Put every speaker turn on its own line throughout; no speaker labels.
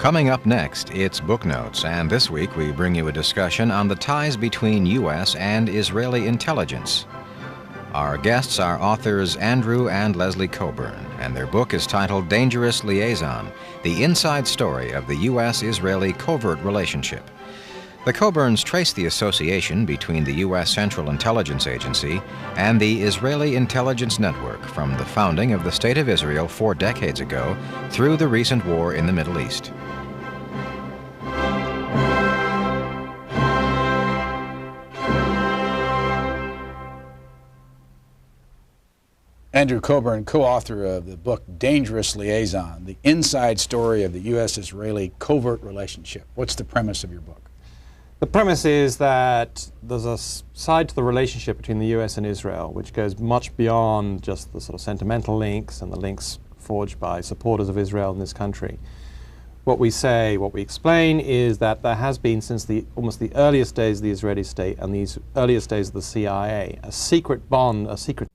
Coming up next, it's Book Notes, and this week we bring you a discussion on the ties between U.S. and Israeli intelligence. Our guests are authors Andrew and Leslie Cockburn, and their book is titled Dangerous Liaison, the inside story of the U.S.-Israeli covert relationship. The Cockburns trace the association between the U.S. Central Intelligence Agency and the Israeli Intelligence Network from the founding of the State of Israel 4 decades ago through the recent war in the Middle East.
Andrew Cockburn, co-author of the book Dangerous Liaison, the inside story of the U.S.-Israeli covert relationship. What's the premise of your book?
The premise is that there's a side to the relationship between the U.S. and Israel which goes much beyond just the sort of sentimental links and the links forged by supporters of Israel in this country. What we explain is that there has been since almost the earliest days of the Israeli state and the earliest days of the CIA, a secret bond, a secret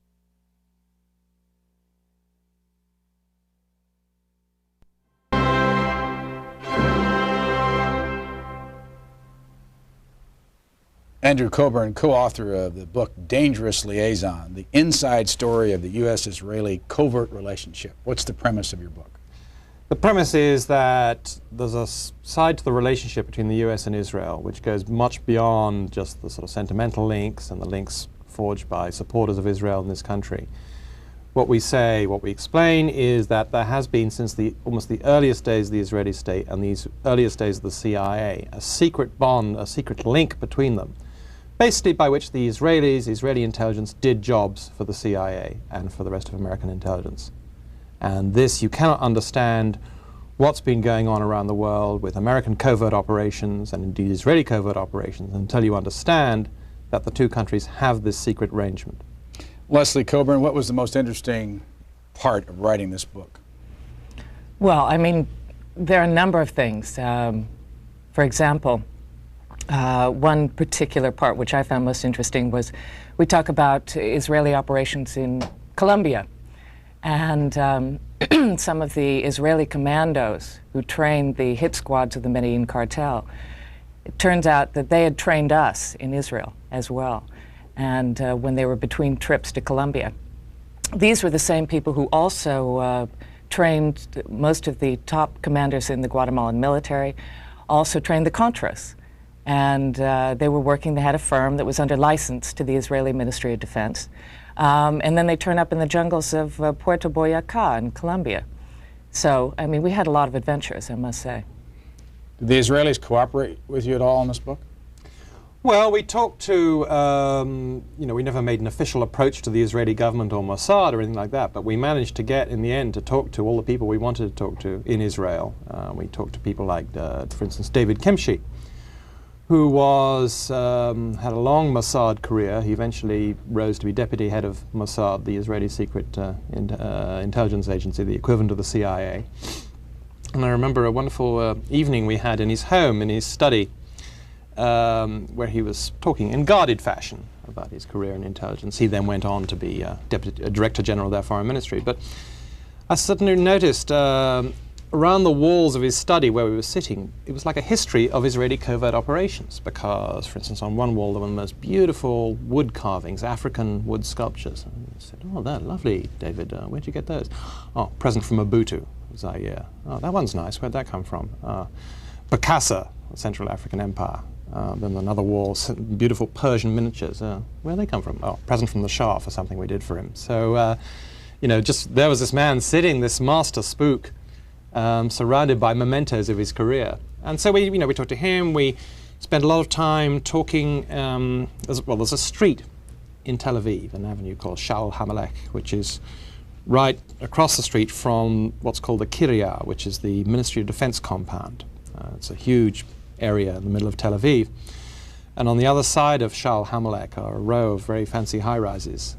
Andrew Cockburn, co-author of the book Dangerous Liaison, the inside story of the U.S.-Israeli covert relationship. What's the premise of your book?
The premise is that there's a side to the relationship between the U.S. and Israel which goes much beyond just the sort of sentimental links and the links forged by supporters of Israel in this country. What we explain is that there has been since almost the earliest days of the Israeli state and the earliest days of the CIA, a secret bond, a secret link between them, basically by which the Israeli intelligence did jobs for the CIA and for the rest of American intelligence. And this, you cannot understand what's been going on around the world with American covert operations and indeed Israeli covert operations until you understand that the two countries have this secret arrangement.
Leslie Cockburn, what was the most interesting part of writing this book?
Well, I mean, there are a number of things. For example, one particular part which I found most interesting was we talk about Israeli operations in Colombia and some of the Israeli commandos who trained the hit squads of the Medellin cartel. It turns out that they had trained us in Israel as well, and when they were between trips to Colombia. These were the same people who also trained most of the top commanders in the Guatemalan military, also trained the Contras. And they were working, they had a firm that was under license to the Israeli Ministry of Defense. And then they turn up in the jungles of Puerto Boyacá in Colombia. So, I mean, we had a lot of adventures, I must say.
Did the Israelis cooperate with you at all in this book?
Well, we talked to, we never made an official approach to the Israeli government or Mossad or anything like that, but we managed to get, in the end, to talk to all the people we wanted to talk to in Israel. We talked to people like, for instance, David Kimchi, who had a long Mossad career. He eventually rose to be deputy head of Mossad, the Israeli secret intelligence agency, the equivalent of the CIA. And I remember a wonderful evening we had in his home, in his study, where he was talking in guarded fashion about his career in intelligence. He then went on to be Director General of their Foreign Ministry. But I suddenly noticed around the walls of his study where we were sitting, it was like a history of Israeli covert operations because, for instance, on one wall there were the most beautiful wood carvings, African wood sculptures. And I said, "Oh, they're lovely, David. Where'd you get those?" "Oh, present from Mobutu." Zaire. "Oh, that one's nice. Where'd that come from?" Bokassa, the Central African Empire. Then another wall, beautiful Persian miniatures. Where'd they come from? "Oh, present from the Shah for something we did for him." So, just there was this man sitting, this master spook, surrounded by mementos of his career. And so we talked to him. We spent a lot of time talking. There's a street in Tel Aviv, an avenue called Sha'al Hamelech, which is right across the street from what's called the Kiryah, which is the Ministry of Defense compound. It's a huge area in the middle of Tel Aviv. And on the other side of Sha'al Hamelech are a row of very fancy high-rises,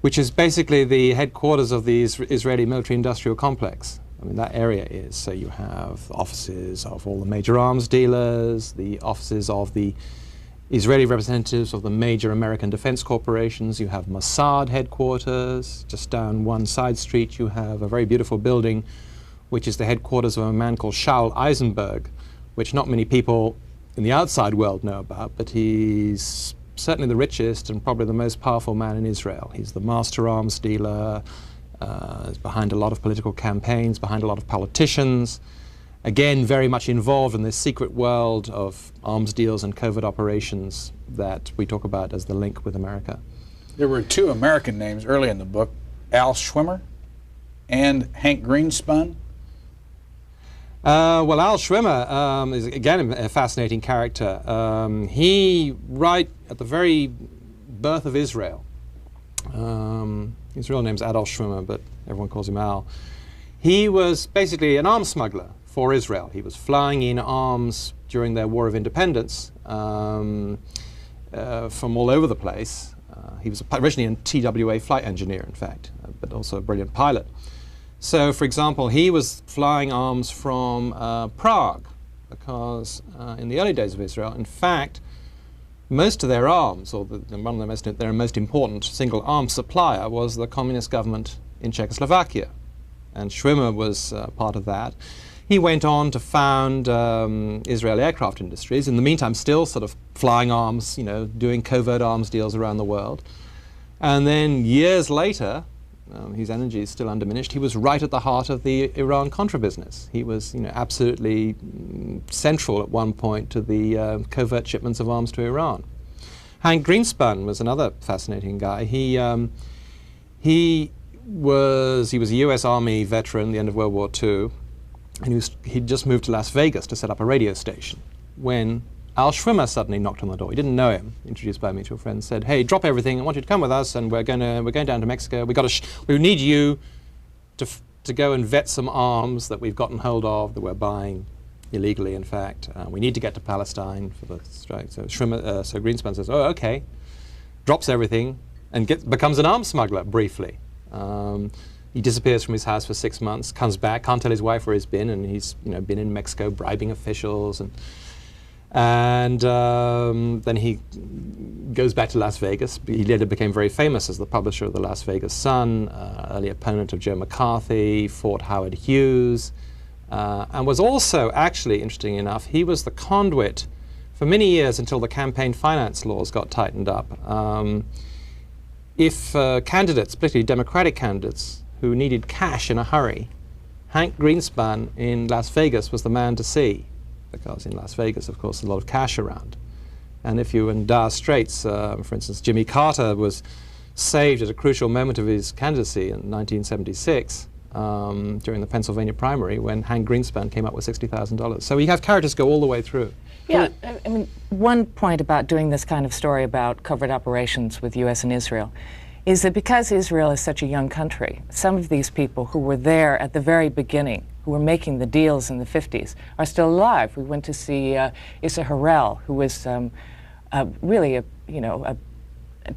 which is basically the headquarters of the Israeli military-industrial complex. I mean, that area is. So you have offices of all the major arms dealers, the offices of the Israeli representatives of the major American defense corporations. You have Mossad headquarters. Just down one side street you have a very beautiful building which is the headquarters of a man called Shaul Eisenberg, which not many people in the outside world know about, but he's certainly the richest and probably the most powerful man in Israel. He's the master arms dealer, is behind a lot of political campaigns, behind a lot of politicians. Again, very much involved in this secret world of arms deals and covert operations that we talk about as the link with America.
There were two American names early in the book, Al Schwimmer and Hank Greenspun.
Well, Al Schwimmer is, again, a fascinating character. He, right at the very birth of Israel, his real name's Adolf Schwimmer, but everyone calls him Al. He was basically an arms smuggler for Israel. He was flying in arms during their War of Independence from all over the place. He was originally a TWA flight engineer, in fact, but also a brilliant pilot. So, for example, he was flying arms from Prague, because in the early days of Israel, in fact, most of their arms, or one of their most important single arms supplier, was the communist government in Czechoslovakia. And Schwimmer was part of that. He went on to found Israeli aircraft industries, in the meantime still sort of flying arms, you know, doing covert arms deals around the world. And then years later, his energy is still undiminished, he was right at the heart of the Iran-Contra business. He was, you know, absolutely central at one point to the covert shipments of arms to Iran. Hank Greenspun was another fascinating guy. He was a US Army veteran at the end of World War II, and he'd just moved to Las Vegas to set up a radio station when Al Schwimmer suddenly knocked on the door. He didn't know him, introduced by a mutual friend, said, "Hey, drop everything, I want you to come with us, and we're going down to Mexico. We need you to go and vet some arms that we've gotten hold of, that we're buying illegally, in fact. We need to get to Palestine for the strike." So Greenspun says, "Oh, okay." Drops everything and becomes an arms smuggler briefly. He disappears from his house for 6 months, comes back, can't tell his wife where he's been, and he's, you know, been in Mexico bribing officials, and then he goes back to Las Vegas. He later became very famous as the publisher of the Las Vegas Sun, early opponent of Joe McCarthy, fought Howard Hughes, and was also, actually, interesting enough, he was the conduit for many years until the campaign finance laws got tightened up. If candidates, particularly Democratic candidates, who needed cash in a hurry, Hank Greenspun in Las Vegas was the man to see, because in Las Vegas, of course, there's a lot of cash around. And if you were in dire straits, for instance, Jimmy Carter was saved at a crucial moment of his candidacy in 1976 during the Pennsylvania primary when Hank Greenspun came up with $60,000. So you have characters go all the way through.
Yeah, I mean, one point about doing this kind of story about covert operations with U.S. and Israel is that because Israel is such a young country, some of these people who were there at the very beginning, who were making the deals in the 50s, are still alive. We went to see Issa Harel, who was really a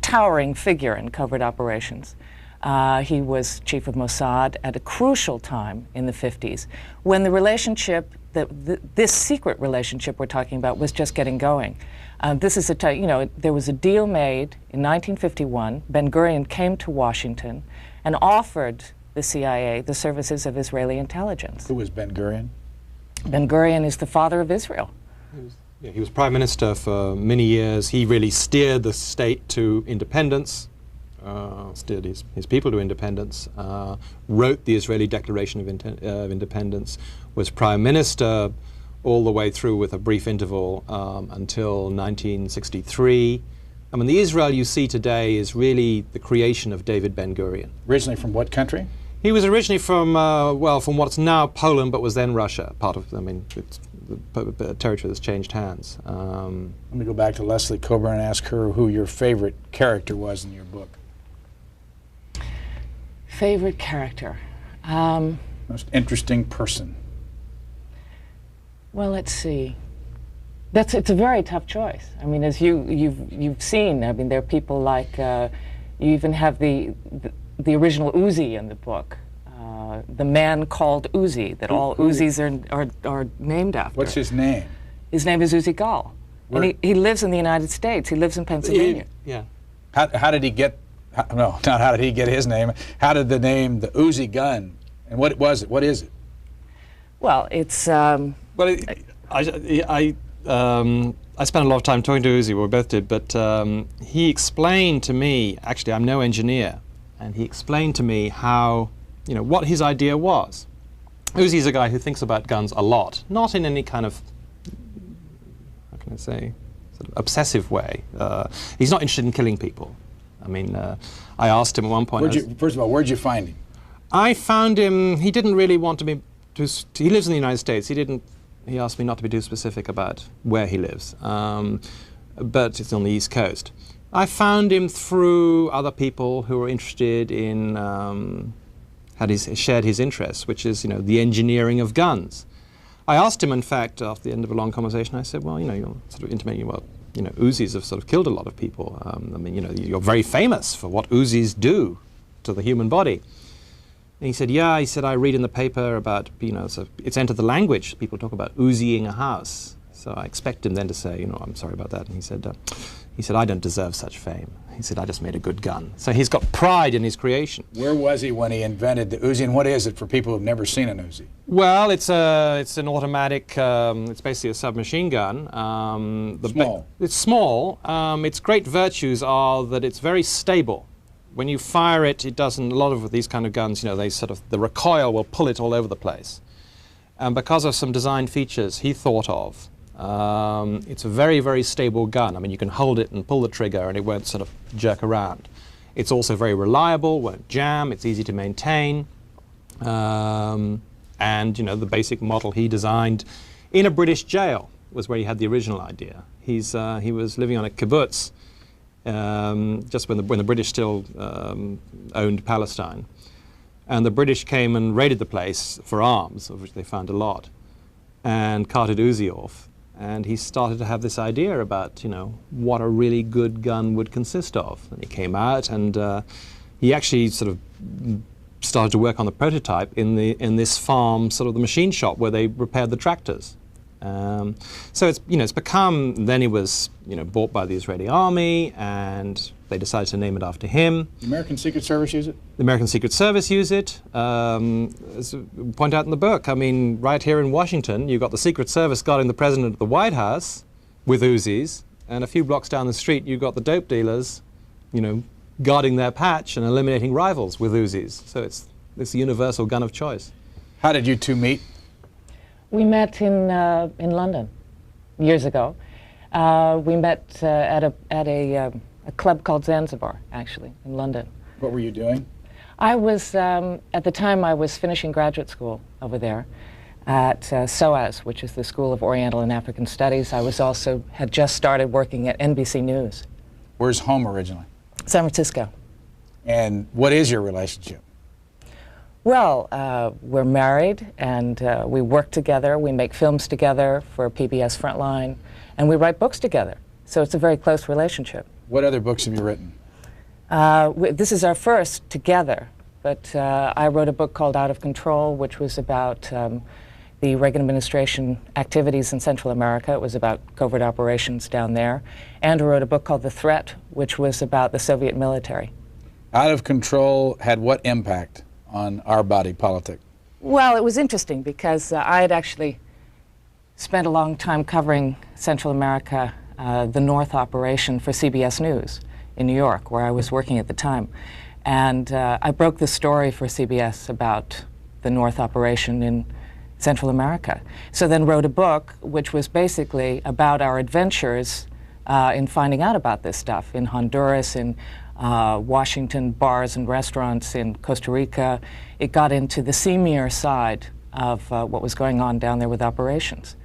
towering figure in covert operations. He was chief of Mossad at a crucial time in the 50s, when the relationship, this secret relationship we're talking about, was just getting going. This is there was a deal made in 1951. Ben-Gurion came to Washington and offered the CIA the services of Israeli intelligence.
Who was Ben-Gurion?
Ben-Gurion is the father of Israel.
He was prime minister for many years. He really steered the state to independence, steered his people to independence, wrote the Israeli Declaration of Independence, was prime minister all the way through with a brief interval until 1963. I mean, the Israel you see today is really the creation of David Ben-Gurion.
Originally from what country?
He was originally from, from what's now Poland, but was then Russia. Part of, it's the territory that's changed hands.
Let me go back to Leslie Cockburn and ask her who your favorite character was in your book.
Favorite character?
Most interesting person?
Well, let's see. It's a very tough choice. I mean, as you've seen, I mean, there are people like, you even have the original Uzi in the book, the man called Uzi, that all Uzis are named after.
What's his name?
His name is Uzi Gal. And he lives in the United States. He lives in Pennsylvania.
Yeah.
How did he get, no, not how did he get his name, how did the name, the Uzi gun, and what was it? What is it?
Well, it's...
Well, I spent a lot of time talking to Uzi, well, we both did, but he explained to me, actually I'm no engineer, and he explained to me how, what his idea was. Uzi's a guy who thinks about guns a lot, not in any kind of, how can I say, sort of obsessive way. He's not interested in killing people. I mean, I asked him at one point...
First of all, where'd you find him?
I found him, he didn't really want to be, he lives in the United States, he asked me not to be too specific about where he lives, but it's on the East Coast. I found him through other people who were interested in, shared his interests, which is, the engineering of guns. I asked him, in fact, after the end of a long conversation, I said, well, you're sort of intimating, well, Uzis have sort of killed a lot of people. I mean, you're very famous for what Uzis do to the human body. And he said, yeah, he said, I read in the paper about, so it's entered the language. People talk about Uziing a house. So I expect him then to say, I'm sorry about that. And he said, I don't deserve such fame. He said, I just made a good gun. So he's got pride in his creation.
Where was he when he invented the Uzi, and what is it for people who've never seen an Uzi?
Well, it's an automatic, it's basically a submachine gun.
Small.
It's small. Its great virtues are that it's very stable. When you fire it, it doesn't, a lot of these kind of guns, the recoil will pull it all over the place. And because of some design features he thought of, it's a very, very stable gun. I mean, you can hold it and pull the trigger and it won't sort of jerk around. It's also very reliable, won't jam, it's easy to maintain. And, the basic model he designed in a British jail was where he had the original idea. He was living on a kibbutz just when the British still owned Palestine. And the British came and raided the place for arms, of which they found a lot, and carted Uzi off. And he started to have this idea about, what a really good gun would consist of. And he came out and he actually sort of started to work on the prototype in this farm, sort of the machine shop where they repaired the tractors. So it's become, then he was bought by the Israeli army and they decided to name it after him.
The American Secret Service use it?
The American Secret Service use it. As we point out in the book, I mean, right here in Washington, you've got the Secret Service guarding the president at the White House with Uzis, and a few blocks down the street you've got the dope dealers, guarding their patch and eliminating rivals with Uzis. So it's the universal gun of choice.
How did you two meet?
We met in London years ago. We met at a club called Zanzibar, actually, in London.
What were you doing?
I was, at the time, I was finishing graduate school over there at SOAS, which is the School of Oriental and African Studies. I was also, had just started working at NBC News.
Where's home originally?
San Francisco.
And what is your relationship?
Well, we're married, and we work together. We make films together for PBS Frontline, and we write books together. So it's a very close relationship.
What other books have you written?
This is our first together, but I wrote a book called Out of Control, which was about the Reagan administration activities in Central America. It was about covert operations down there. Andrew wrote a book called The Threat, which was about the Soviet military.
Out of Control had what impact on our body politic?
Well, it was interesting because I had actually spent a long time covering Central America, the North operation for CBS News in New York, where I was working at the time. And I broke the story for CBS about the North operation in Central America. So then wrote a book which was basically about our adventures in finding out about this stuff in Honduras, in Washington, bars and restaurants in Costa Rica. It got into the seamier side of what was going on down there with operations.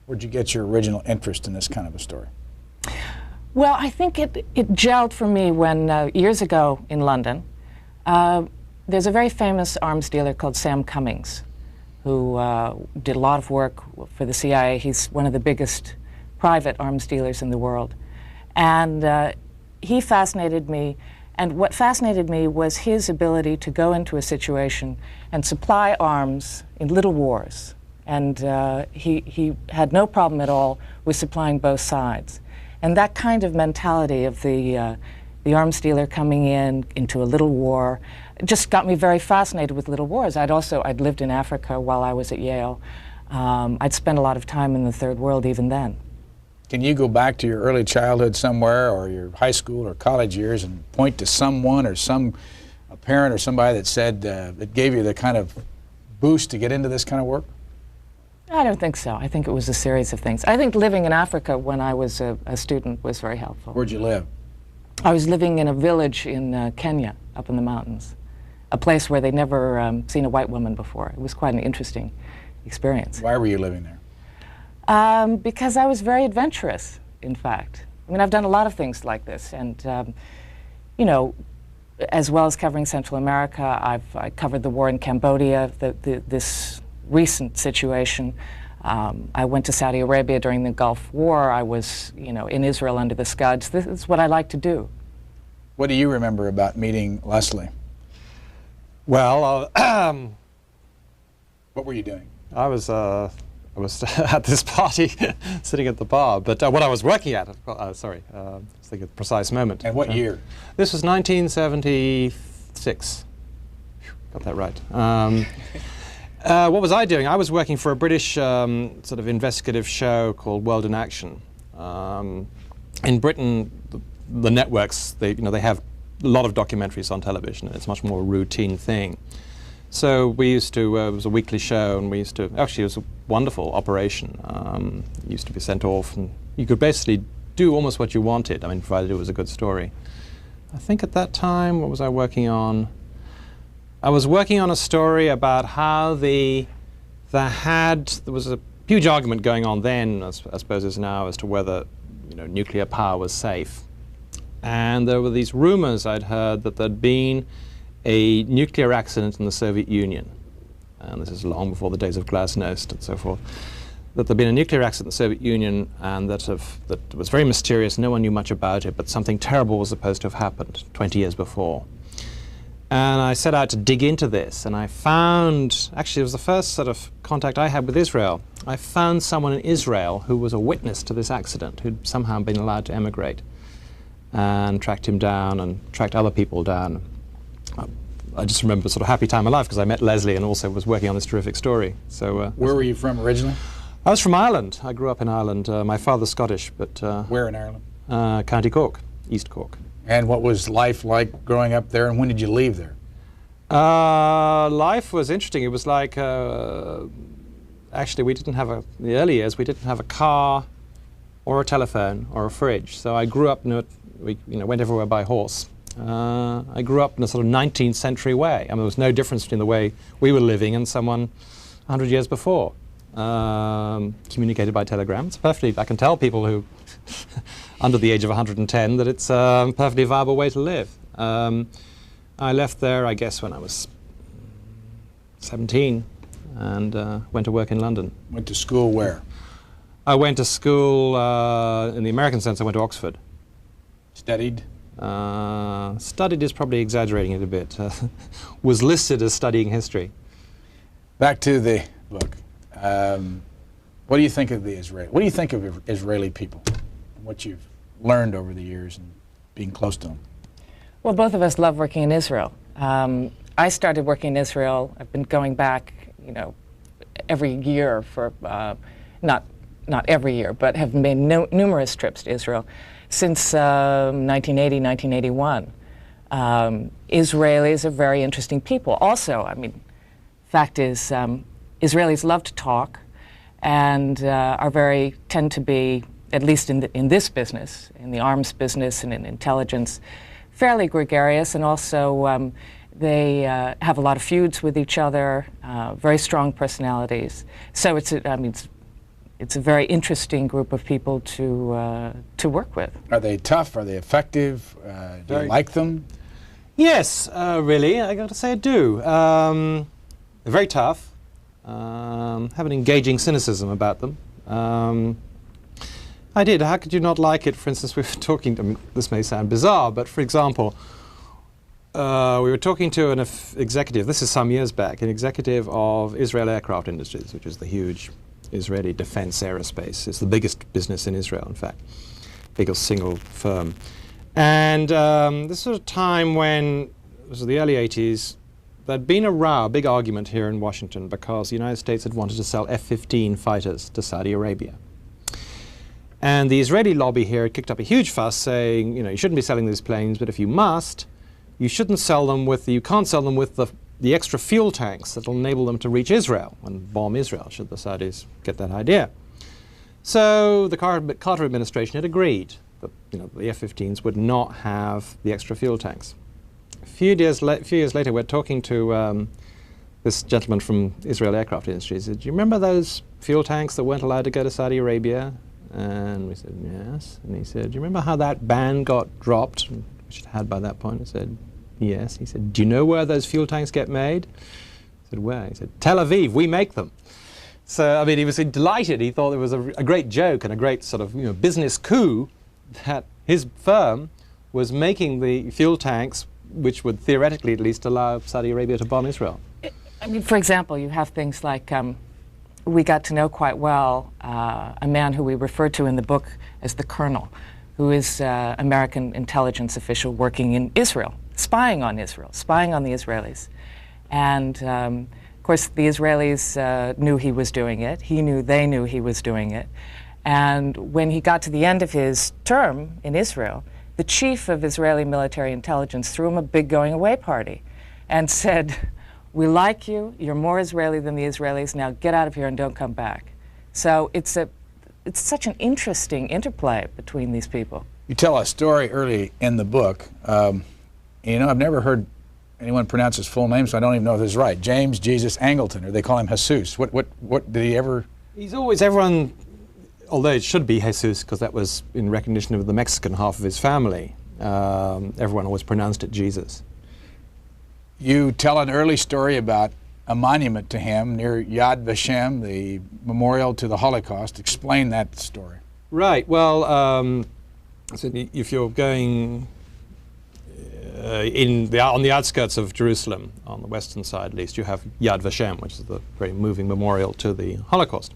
Where'd you get your original interest in this kind of a story?
Well, I think it gelled for me when, years ago in London, there's a very famous arms dealer called Sam Cummings, who did a lot of work for the CIA. He's one of the biggest private arms dealers in the world. And he fascinated me, and what fascinated me was his ability to go into a situation and supply arms in little wars. And he had no problem at all with supplying both sides. And that kind of mentality of the the arms dealer coming into a little war. It just got me very fascinated with little wars. I'd lived in Africa while I was at Yale. I'd spent a lot of time in the third world even then.
Can you go back to your early childhood somewhere, or your high school or college years, and point to someone or a parent or somebody that said, that gave you the kind of boost to get into this kind of work?
I don't think so. I think it was a series of things. I think living in Africa when I was a student was very helpful.
Where'd you live?
I was living in a village in Kenya, up in the mountains, a place where they'd never seen a white woman before. It was quite an interesting experience.
Why were you living there?
Because I was very adventurous, in fact. I mean, I've done a lot of things like this, and you know, as well as covering Central America, I covered the war in Cambodia, this recent situation. I went to Saudi Arabia during the Gulf War. I was, you know, in Israel under the Scuds. This is what I like to do.
What do you remember about meeting Leslie?
Well,
What were you doing?
I was at this party, sitting at the bar. But what I was working at, sorry, I was thinking of the precise moment.
And what year?
This was 1976. Got that right. What was I doing? I was working for a British sort of investigative show called World in Action. In Britain, the networks, they have a lot of documentaries on television, and it's much more a routine thing. So we used to, it was a weekly show, and actually it was a wonderful operation. You used to be sent off, and you could basically do almost what you wanted, I mean, provided it was a good story. I think at that time, what was I working on? I was working on a story about how there was a huge argument going on then, I suppose is now, as to whether nuclear power was safe. And there were these rumors I'd heard that there'd been a nuclear accident in the Soviet Union, and this is long before the days of Glasnost and so forth, that there'd been a nuclear accident in the Soviet Union, and that was very mysterious, no one knew much about it, but something terrible was supposed to have happened 20 years before. And I set out to dig into this, and I found, actually it was the first sort of contact I had with Israel. I found someone in Israel who was a witness to this accident, who'd somehow been allowed to emigrate, and tracked him down and tracked other people down. I just remember a sort of happy time of life because I met Leslie and also was working on this terrific story. So,
where were you from originally?
I was from Ireland. I grew up in Ireland. My father's Scottish, but...
where in Ireland?
County Cork, East Cork.
And what was life like growing up there, and when did you leave there?
Life was interesting. It was like, actually we didn't have in the early years, we didn't have a car or a telephone or a fridge. So I grew up, we went everywhere by horse. I grew up in a sort of 19th century way. I mean, there was no difference between the way we were living and someone 100 years before. Communicated by telegram. It's perfectly, I can tell people who under the age of 110 that it's a perfectly viable way to live. I left there, I guess, when I was 17 and went to work in London.
Went to school where?
I went to school, in the American sense, I went to Oxford.
Studied?
Studied is probably exaggerating it a bit. Was listed as studying history.
Back to the book. What do you think of the What do you think of Israeli people? And what you've learned over the years and being close to them?
Well, both of us love working in Israel. I started working in Israel. I've been going back, every year for not every year, but have made numerous trips to Israel since 1980, 1981. Israelis are very interesting people. Also, I mean, fact is, Israelis love to talk and tend to be, at least in this business, in the arms business and in intelligence, fairly gregarious, and also they have a lot of feuds with each other, very strong personalities. So it's a very interesting group of people to work with.
Are they tough? Are they effective? Do you like them?
Yes, really, I got to say I do. They're very tough. Have an engaging cynicism about them. I did. How could you not like it? For instance, we were talking, I mean, this may sound bizarre, but for example, we were talking to an executive, this is some years back, an executive of Israel Aircraft Industries, which is the huge Israeli defense aerospace. It's the biggest business in Israel, in fact, biggest single firm. And this was a time when, it was the early 80s, there'd been a row, a big argument here in Washington because the United States had wanted to sell F-15 fighters to Saudi Arabia. And the Israeli lobby here had kicked up a huge fuss saying, you shouldn't be selling these planes, but if you must, you shouldn't sell them with you can't sell them with the extra fuel tanks that will enable them to reach Israel and bomb Israel, should the Saudis get that idea. So the Carter administration had agreed that the F-15s would not have the extra fuel tanks. A few years later, we're talking to this gentleman from Israel Aircraft Industries. He said, do you remember those fuel tanks that weren't allowed to go to Saudi Arabia? And we said, yes. And he said, do you remember how that ban got dropped? Which it had by that point. I said, yes. He said, do you know where those fuel tanks get made? I said, where? He said, Tel Aviv, we make them. So, I mean, he was delighted. He thought it was a great joke and a great sort of business coup that his firm was making the fuel tanks which would theoretically at least allow Saudi Arabia to bomb Israel.
I mean, for example, you have things like we got to know quite well a man who we refer to in the book as the Colonel, who is an American intelligence official working in Israel, spying on the Israelis. And of course, the Israelis knew he was doing it. They knew he was doing it. And when he got to the end of his term in Israel, the chief of Israeli military intelligence threw him a big going-away party and said, we like you, you're more Israeli than the Israelis, now get out of here and don't come back. So it's such an interesting interplay between these people.
You tell a story early in the book. I've never heard anyone pronounce his full name, so I don't even know if this is right. James Jesus Angleton, or they call him Jesus. What did he ever?
He's always, everyone, although it should be Jesus, because that was in recognition of the Mexican half of his family, everyone always pronounced it Jesus.
You tell an early story about a monument to him near Yad Vashem, the memorial to the Holocaust. Explain that story.
Right. Well, so if you're going on the outskirts of Jerusalem, on the western side at least, you have Yad Vashem, which is the very moving memorial to the Holocaust.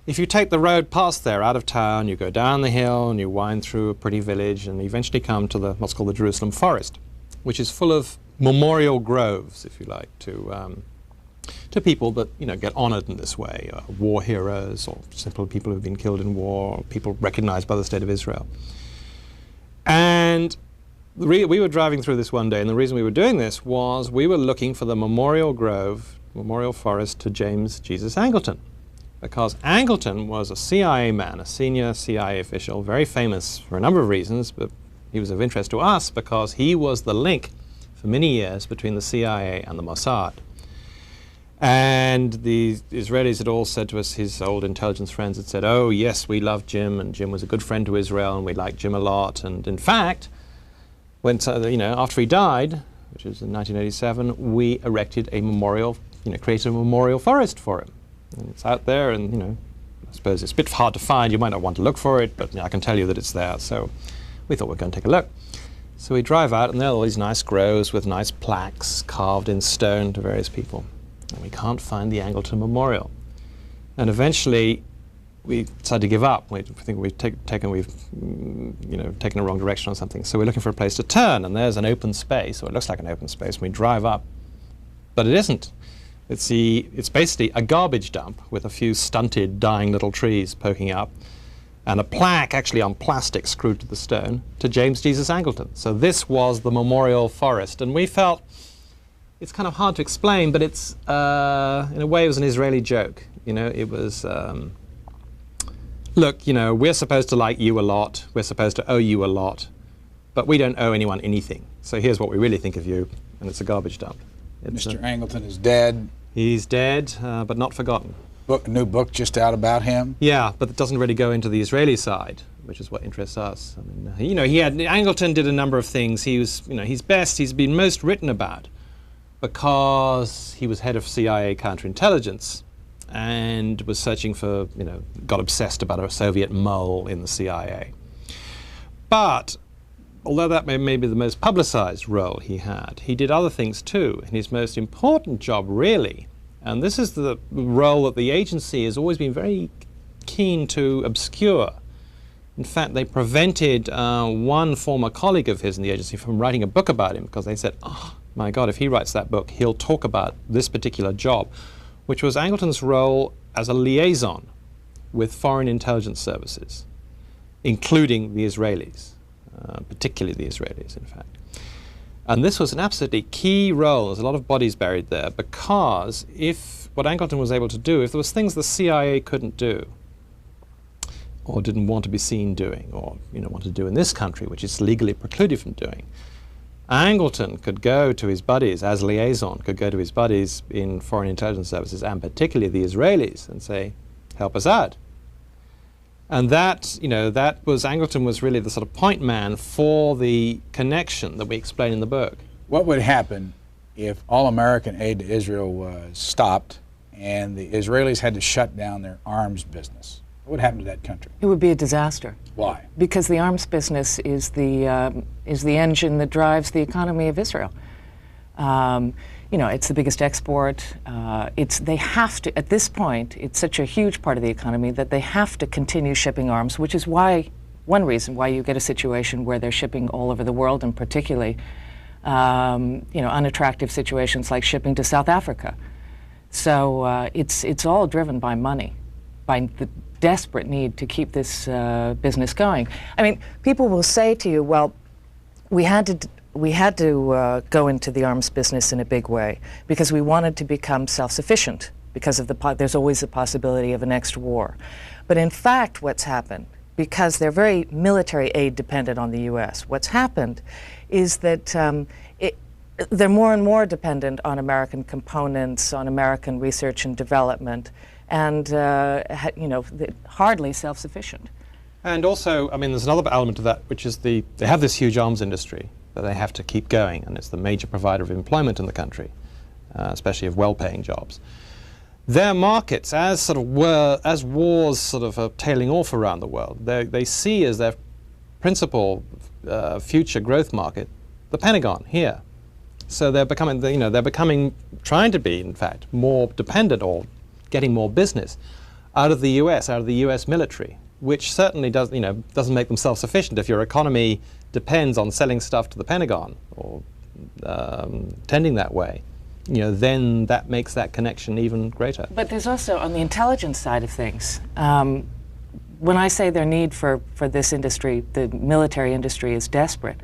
If you take the road past there, out of town, you go down the hill and you wind through a pretty village and eventually come to what's called the Jerusalem Forest, which is full of memorial groves, if you like, to people that get honored in this way, war heroes or simple people who've been killed in war, or people recognized by the State of Israel. And we were driving through this one day, and the reason we were doing this was we were looking for the memorial grove, memorial forest to James Jesus Angleton, because Angleton was a CIA man, a senior CIA official, very famous for a number of reasons, but he was of interest to us because he was the link for many years between the CIA and the Mossad. And the Israelis had all said to us, his old intelligence friends had said, oh yes, we love Jim, and Jim was a good friend to Israel, and we liked Jim a lot. And in fact, when after he died, which was in 1987, we erected a memorial, created a memorial forest for him. And it's out there, and I suppose it's a bit hard to find. You might not want to look for it, but I can tell you that it's there. So we thought we'd go and take a look. So we drive out, and there are all these nice groves with nice plaques carved in stone to various people. And we can't find the Angleton Memorial. And eventually, we decided to give up. We think we've taken the wrong direction or something. So we're looking for a place to turn, and there's an open space, or it looks like an open space, and we drive up. But it isn't. It's basically a garbage dump with a few stunted, dying little trees poking up, and a plaque actually on plastic screwed to the stone to James Jesus Angleton. So this was the memorial forest, and we felt it's kind of hard to explain, but it's in a way it was an Israeli joke. It was look, we're supposed to like you a lot, we're supposed to owe you a lot, but we don't owe anyone anything. So here's what we really think of you, and it's a garbage dump.
Mr. Angleton is dead.
He's dead, but not forgotten.
New book just out about him?
Yeah, but it doesn't really go into the Israeli side, which is what interests us. I mean, Angleton did a number of things. He was, he's been most written about because he was head of CIA counterintelligence and was searching for, got obsessed about a Soviet mole in the CIA. But although that may be the most publicized role he had, he did other things too. And his most important job, really, and this is the role that the agency has always been very keen to obscure, In fact, they prevented one former colleague of his in the agency from writing a book about him because they said, oh my God, if he writes that book, he'll talk about this particular job, which was Angleton's role as a liaison with foreign intelligence services, including the Israelis, particularly the Israelis, in fact. And this was an absolutely key role. There's a lot of bodies buried there because if what Angleton was able to do, if there was things the CIA couldn't do, or didn't want to be seen doing, or wanted to do in this country, which is legally precluded from doing, Angleton could go to his buddies, as liaison, could go to his buddies in foreign intelligence services, and particularly the Israelis, and say, help us out. And that was, Angleton was really the sort of point man for the connection that we explain in the book.
What would happen if all American aid to Israel was stopped and the Israelis had to shut down their arms business? What would happen to that country?
It would be a disaster.
Why?
Because the arms business is the engine that drives the economy of Israel. It's the biggest export. They have to, at this point, it's such a huge part of the economy that they have to continue shipping arms, which is one reason why you get a situation where they're shipping all over the world, and particularly, unattractive situations like shipping to South Africa. So it's all driven by money, by the desperate need to keep this business going. I mean, people will say to you, well, we had to go into the arms business in a big way because we wanted to become self-sufficient because of there's always a possibility of a next war. But in fact, what's happened, because they're very military aid dependent on the U.S., what's happened is that they're more and more dependent on American components, on American research and development, and hardly self-sufficient.
And also, I mean, there's another element of that, which is they have this huge arms industry that they have to keep going, and it's the major provider of employment in the country, especially of well-paying jobs. Their markets, as wars sort of are tailing off around the world, they see as their principal future growth market the Pentagon here. So they're becoming, trying to be, in fact, more dependent or getting more business out of the U.S. military, which certainly doesn't make them self-sufficient. If your economy depends on selling stuff to the Pentagon or tending that way, then that makes that connection even greater.
But there's also, on the intelligence side of things, when I say their need for this industry, the military industry is desperate,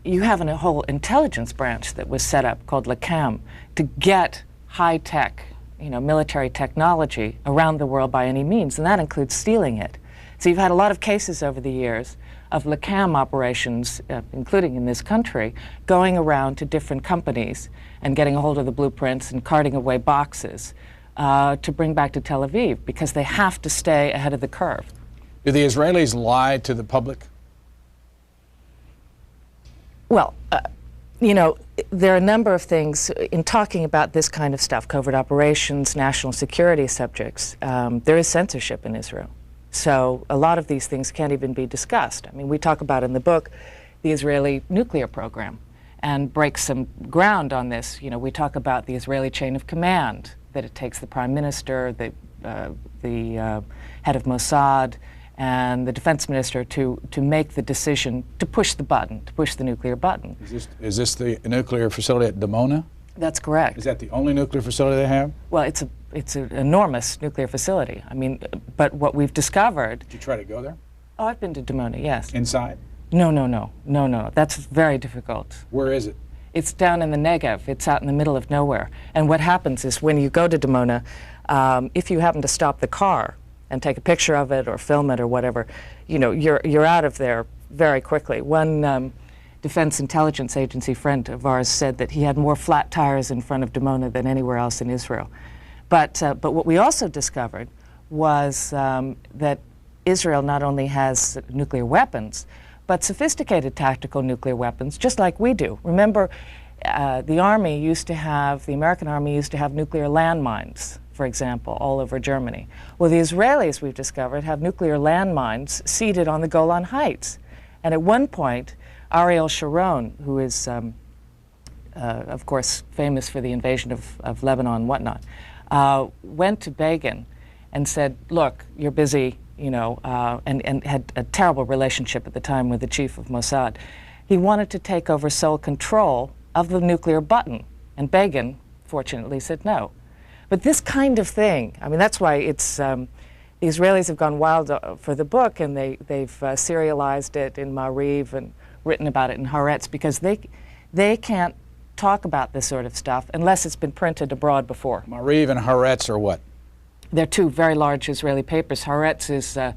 you have a whole intelligence branch that was set up called LACAM to get high-tech, military technology around the world by any means, and that includes stealing it. So you've had a lot of cases over the years of LACAM operations, including in this country, going around to different companies and getting a hold of the blueprints and carting away boxes to bring back to Tel Aviv because they have to stay ahead of the curve.
Do the Israelis lie to the public?
Well, there are a number of things in talking about this kind of stuff, covert operations, national security subjects. There is censorship in Israel. So a lot of these things can't even be discussed. I mean, we talk about in the book the Israeli nuclear program and break some ground on this. We talk about the Israeli chain of command, that it takes the prime minister, the head of Mossad, and the defense minister to make the decision to push the button, to push the nuclear button.
Is this the nuclear facility at Dimona?
That's correct.
Is that the only nuclear facility they have?
Well, it's an enormous nuclear facility. I mean, but what we've discovered...
Did you try to go there?
Oh, I've been to Dimona, yes.
Inside?
No. That's very difficult.
Where is it?
It's down in the Negev. It's out in the middle of nowhere. And what happens is when you go to Dimona, if you happen to stop the car and take a picture of it or film it or whatever, you're out of there very quickly. One Defense Intelligence Agency friend of ours said that he had more flat tires in front of Dimona than anywhere else in Israel. But what we also discovered was that Israel not only has nuclear weapons, but sophisticated tactical nuclear weapons, just like we do. Remember, the American Army used to have nuclear landmines, for example, all over Germany. Well, the Israelis, we've discovered, have nuclear landmines seated on the Golan Heights. And at one point, Ariel Sharon, who is, of course, famous for the invasion of Lebanon and whatnot, went to Begin and said, look, you're busy and had a terrible relationship at the time with the chief of Mossad. He wanted to take over sole control of the nuclear button, and Begin, fortunately, said no. But this kind of thing, I mean, that's why it's, the Israelis have gone wild for the book, and they've serialized it in Maariv and written about it in Haaretz, because they can't talk about this sort of stuff unless it's been printed abroad before.
Maariv and Haaretz are what?
They're two very large Israeli papers. Haaretz is the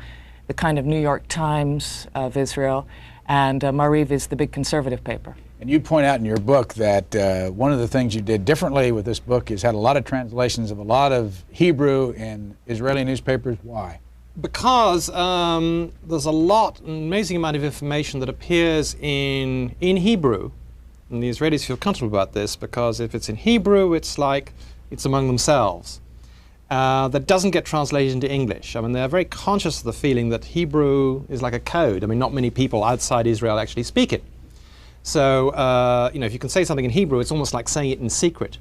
kind of New York Times of Israel, and Maariv is the big conservative paper.
And you point out in your book that one of the things you did differently with this book is had a lot of translations of a lot of Hebrew in Israeli newspapers. Why?
Because there's an amazing amount of information that appears in Hebrew, and the Israelis feel comfortable about this because if it's in Hebrew, it's like it's among themselves. That doesn't get translated into English. I mean, they're very conscious of the feeling that Hebrew is like a code. I mean, not many people outside Israel actually speak it. So, if you can say something in Hebrew, it's almost like saying it in secret.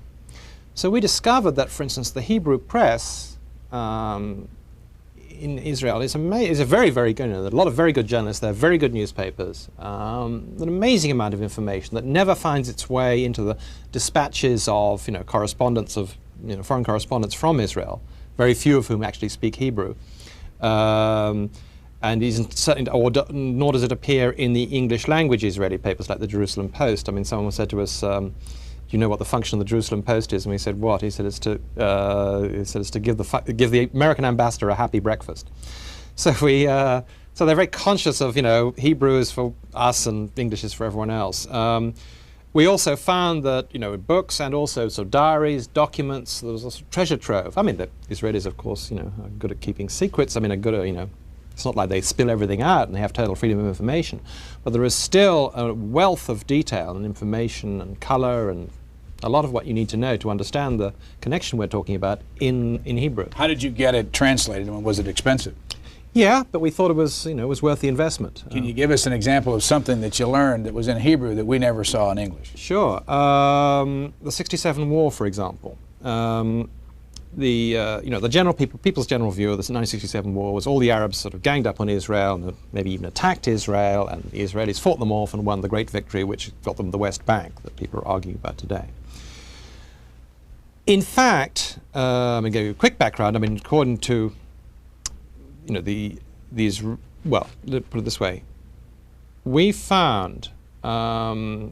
So we discovered that, for instance, the Hebrew press in Israel is a very, very good, there are a lot of very good journalists, there are very good newspapers, an amazing amount of information that never finds its way into the dispatches of, correspondence of, foreign correspondents from Israel, very few of whom actually speak Hebrew. And nor does it appear in the English language Israeli papers like the Jerusalem Post. I mean, someone said to us, do you know what the function of the Jerusalem Post is? And we said, what? He said, it's to give the American ambassador a happy breakfast. So so they're very conscious of, Hebrew is for us and English is for everyone else. We also found that, books and also sort of diaries, documents, there was a treasure trove. I mean, the Israelis, of course, are good at keeping secrets. I mean, are good at, it's not like they spill everything out and they have total freedom of information. But there is still a wealth of detail and information and color and a lot of what you need to know to understand the connection we're talking about in Hebrew.
How did you get it translated, and was it expensive?
Yeah, but we thought it was, was worth the investment.
Can you give us an example of something that you learned that was in Hebrew that we never saw in English?
Sure. The '67 war, for example. The general people's general view of the 1967 war was all the Arabs sort of ganged up on Israel and maybe even attacked Israel, and the Israelis fought them off and won the great victory, which got them the West Bank that people are arguing about today. In fact, I'm going to give you a quick background. I mean, according to put it this way, we found a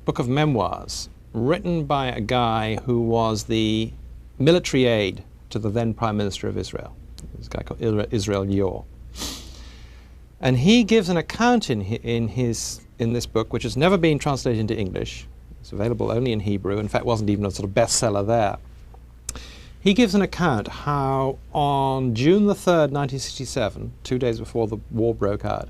book of memoirs written by a guy who was the military aide to the then Prime Minister of Israel, this guy called Israel Yor. And he gives an account in this book, which has never been translated into English. It's available only in Hebrew. In fact, wasn't even a sort of bestseller there. He gives an account how on June the 3rd, 1967, 2 days before the war broke out,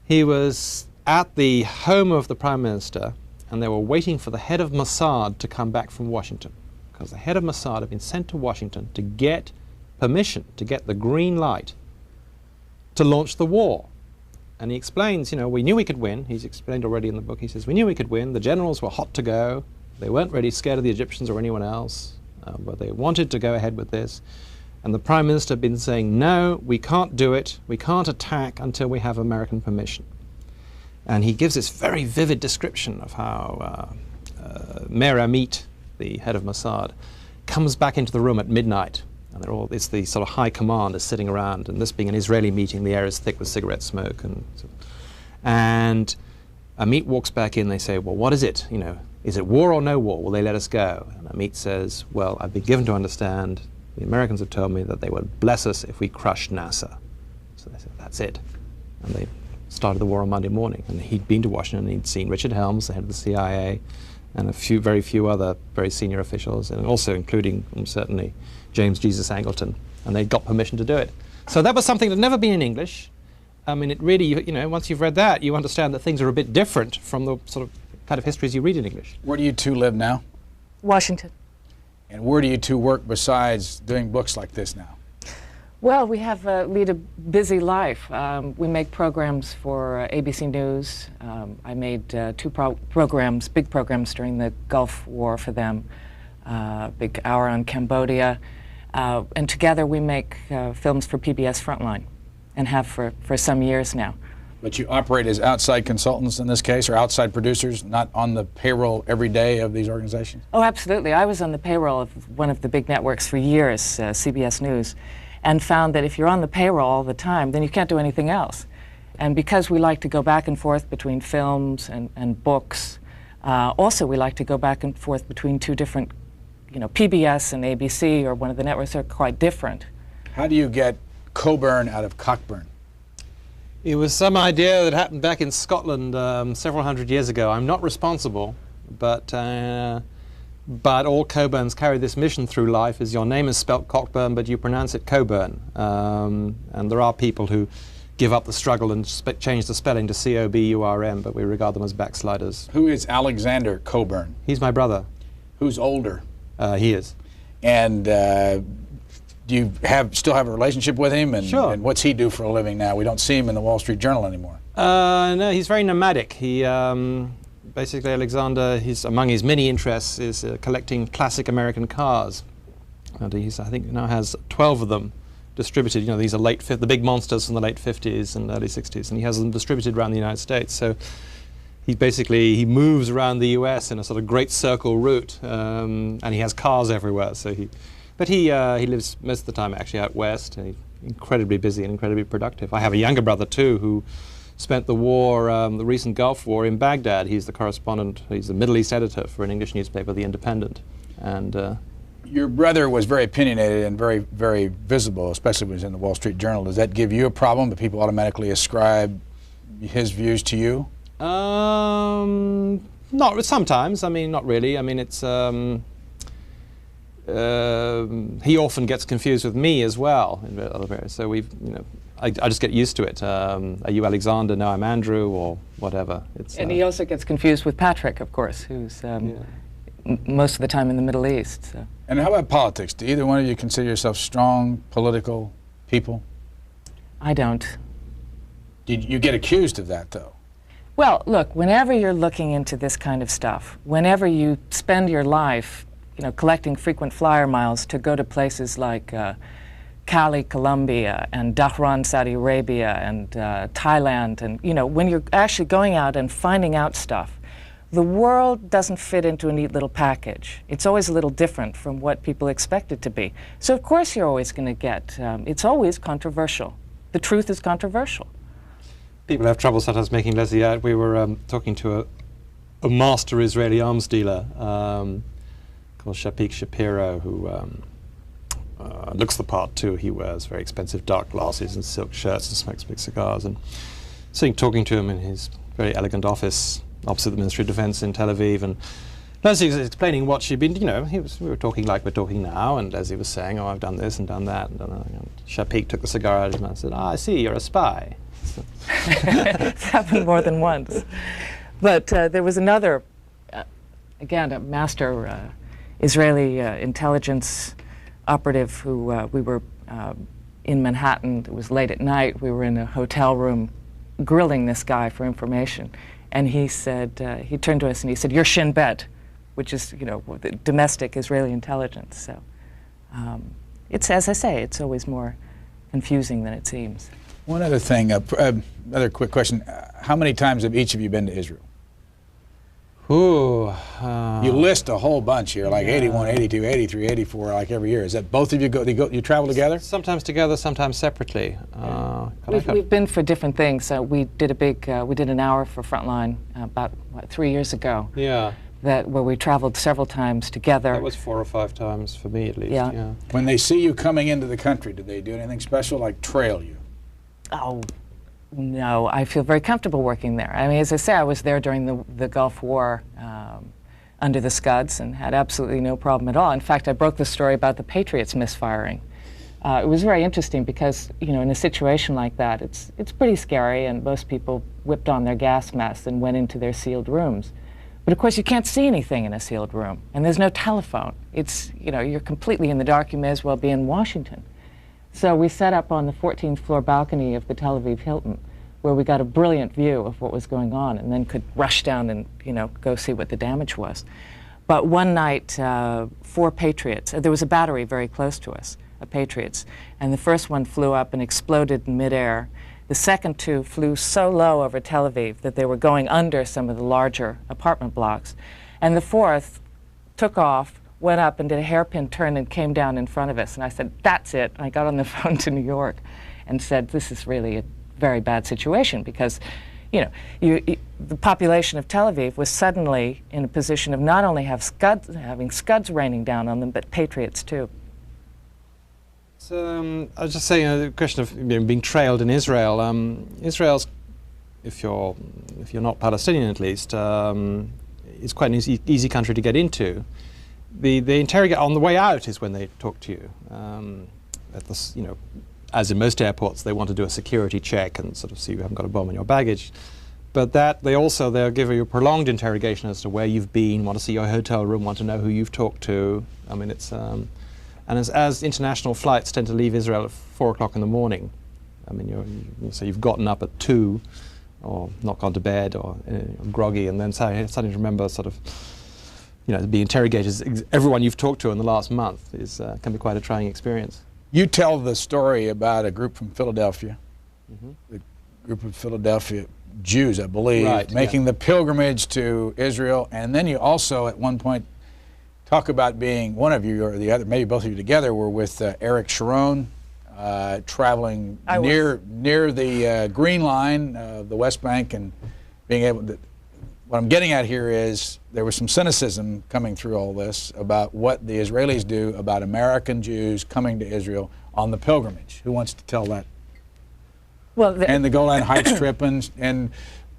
he was at the home of the Prime Minister and they were waiting for the head of Mossad to come back from Washington, because the head of Mossad had been sent to Washington to get permission, to get the green light to launch the war. And he explains, we knew we could win. He's explained already in the book. He says, we knew we could win. The generals were hot to go. They weren't really scared of the Egyptians or anyone else, but they wanted to go ahead with this. And the Prime Minister had been saying, no, we can't do it. We can't attack until we have American permission. And he gives this very vivid description of how Mayor Amit, the head of Mossad, comes back into the room at midnight, and it's the sort of high command is sitting around, and this being an Israeli meeting, the air is thick with cigarette smoke, and Amit walks back in. They say, well, what is it? Is it war or no war? Will they let us go? And Amit says, well, I've been given to understand, the Americans have told me that they would bless us if we crushed Nasser. So they said, that's it. And they started the war on Monday morning, and he'd been to Washington, and he'd seen Richard Helms, the head of the CIA, and very few other very senior officials, and also including certainly James Jesus Angleton, and they got permission to do it. So that was something that had never been in English. I mean, it really, once you've read that, you understand that things are a bit different from the sort of kind of histories you read in English.
Where do you two live now?
Washington.
And where do you two work besides doing books like this now?
Well, we lead a busy life. We make programs for ABC News. I made two programs, big programs during the Gulf War for them, big hour on Cambodia. And together we make films for PBS Frontline. and have for some years now.
But you operate as outside consultants in this case, or outside producers, not on the payroll every day of these organizations?
Oh, absolutely. I was on the payroll of one of the big networks for years, CBS News, and found that if you're on the payroll all the time, then you can't do anything else. And because we like to go back and forth between films and books, also we like to go back and forth between two different, PBS and ABC, or one of the networks, are quite different.
How do you get Cockburn out of Cockburn?
It was some idea that happened back in Scotland several hundred years ago. I'm not responsible, but all Cockburns carry this mission through life: is your name is spelt Cockburn, but you pronounce it Cockburn. And there are people who give up the struggle and change the spelling to C-O-B-U-R-M, but we regard them as backsliders.
Who is Alexander Cockburn?
He's my brother.
Who's older?
He is.
And do you still have a relationship with him? And,
Sure.
And what's he do for a living now? We don't see him in the Wall Street Journal anymore.
No, he's very nomadic. He basically, Alexander, among his many interests is collecting classic American cars. And I think now has 12 of them distributed. These are the big monsters from the late 50s and early 60s, and he has them distributed around the United States. So he moves around the U.S. in a sort of great circle route, and he has cars everywhere. So he lives most of the time actually out west. And he's incredibly busy and incredibly productive. I have a younger brother too who spent the war, the recent Gulf War, in Baghdad. He's the correspondent. He's the Middle East editor for an English newspaper, The Independent, and.
Your brother was very opinionated and very, very visible, especially when he was in the Wall Street Journal. Does that give you a problem that people automatically ascribe his views to you?
Not sometimes. Not really. It's he often gets confused with me as well in other areas. So I just get used to it. Are you Alexander? No, I'm Andrew, or whatever.
And he also gets confused with Patrick, of course, who's most of the time in the Middle East. So.
And how about politics? Do either one of you consider yourself strong political people?
I don't.
You get accused of that, though.
Well, look, whenever you're looking into this kind of stuff, whenever you spend your life, collecting frequent flyer miles to go to places like Cali, Colombia, and Dhahran, Saudi Arabia, and Thailand, and when you're actually going out and finding out stuff, the world doesn't fit into a neat little package. It's always a little different from what people expect it to be. So of course you're always going to get, it's always controversial. The truth is controversial.
People have trouble sometimes making Leslie out. We were talking to a master Israeli arms dealer called Shapiro, who looks the part too. He wears very expensive dark glasses and silk shirts and smokes big cigars. And sitting talking to him in his very elegant office opposite the Ministry of Defense in Tel Aviv, and Leslie was explaining what she'd been, we were talking like we're talking now, and Leslie was saying, oh, I've done this and done that, and done that. And Shapik took the cigar out of his mouth and said, I see, you're a spy.
It's happened more than once. But there was another, again, a master Israeli intelligence operative who we were in Manhattan. It was late at night. We were in a hotel room grilling this guy for information. And he said, he turned to us and he said, you're Shin Bet, which is, the domestic Israeli intelligence. So it's, as I say, it's always more confusing than it seems.
One other thing, another quick question. How many times have each of you been to Israel?
Ooh.
You list a whole bunch here, like 81, 82, 83, 84, like every year. Is that both of you you travel together?
Sometimes together, sometimes separately.
We've been for different things. We did we did an hour for Frontline about 3 years ago.
Yeah.
Where we traveled several times together.
That was 4 or 5 times for me, at least. Yeah.
When they see you coming into the country, do they do anything special, like trail you?
Oh, no. I feel very comfortable working there. I mean, as I say, I was there during the Gulf War under the Scuds and had absolutely no problem at all. In fact, I broke the story about the Patriots misfiring. It was very interesting because, in a situation like that, it's pretty scary, and most people whipped on their gas masks and went into their sealed rooms. But of course, you can't see anything in a sealed room, and there's no telephone. It's, you're completely in the dark. You may as well be in Washington. So we set up on the 14th floor balcony of the Tel Aviv Hilton, where we got a brilliant view of what was going on, and then could rush down and, go see what the damage was. But one night, 4 Patriots, there was a battery very close to us. Patriots. And the first one flew up and exploded in midair. The second two flew so low over Tel Aviv that they were going under some of the larger apartment blocks. And the fourth took off, went up and did a hairpin turn and came down in front of us. And I said, that's it. And I got on the phone to New York and said, this is really a very bad situation, because the population of Tel Aviv was suddenly in a position of not only having scuds raining down on them, but Patriots too.
So, I was just saying, the question of being trailed in Israel. Israel's, if you're not Palestinian at least, it's quite an easy country to get into. The interrogate on the way out is when they talk to you. At this, as in most airports, they want to do a security check and sort of see you haven't got a bomb in your baggage. But they'll give you a prolonged interrogation as to where you've been, want to see your hotel room, want to know who you've talked to. I mean, it's and as international flights tend to leave Israel at 4 o'clock in the morning. I mean, so you've gotten up at 2, or not gone to bed, or groggy, and then suddenly remember sort of, being interrogated. Everyone you've talked to in the last month can be quite a trying experience.
You tell the story about a group from Philadelphia, the group of Philadelphia Jews, I believe, making the pilgrimage to Israel, and then you also at one point talk about being, one of you or the other, maybe both of you together, were with Eric Sharon, traveling near the Green Line, the West Bank, and being able to. What I'm getting at here is there was some cynicism coming through all this about what the Israelis do about American Jews coming to Israel on the pilgrimage. Who wants to tell that? Well, and the Golan Heights trip and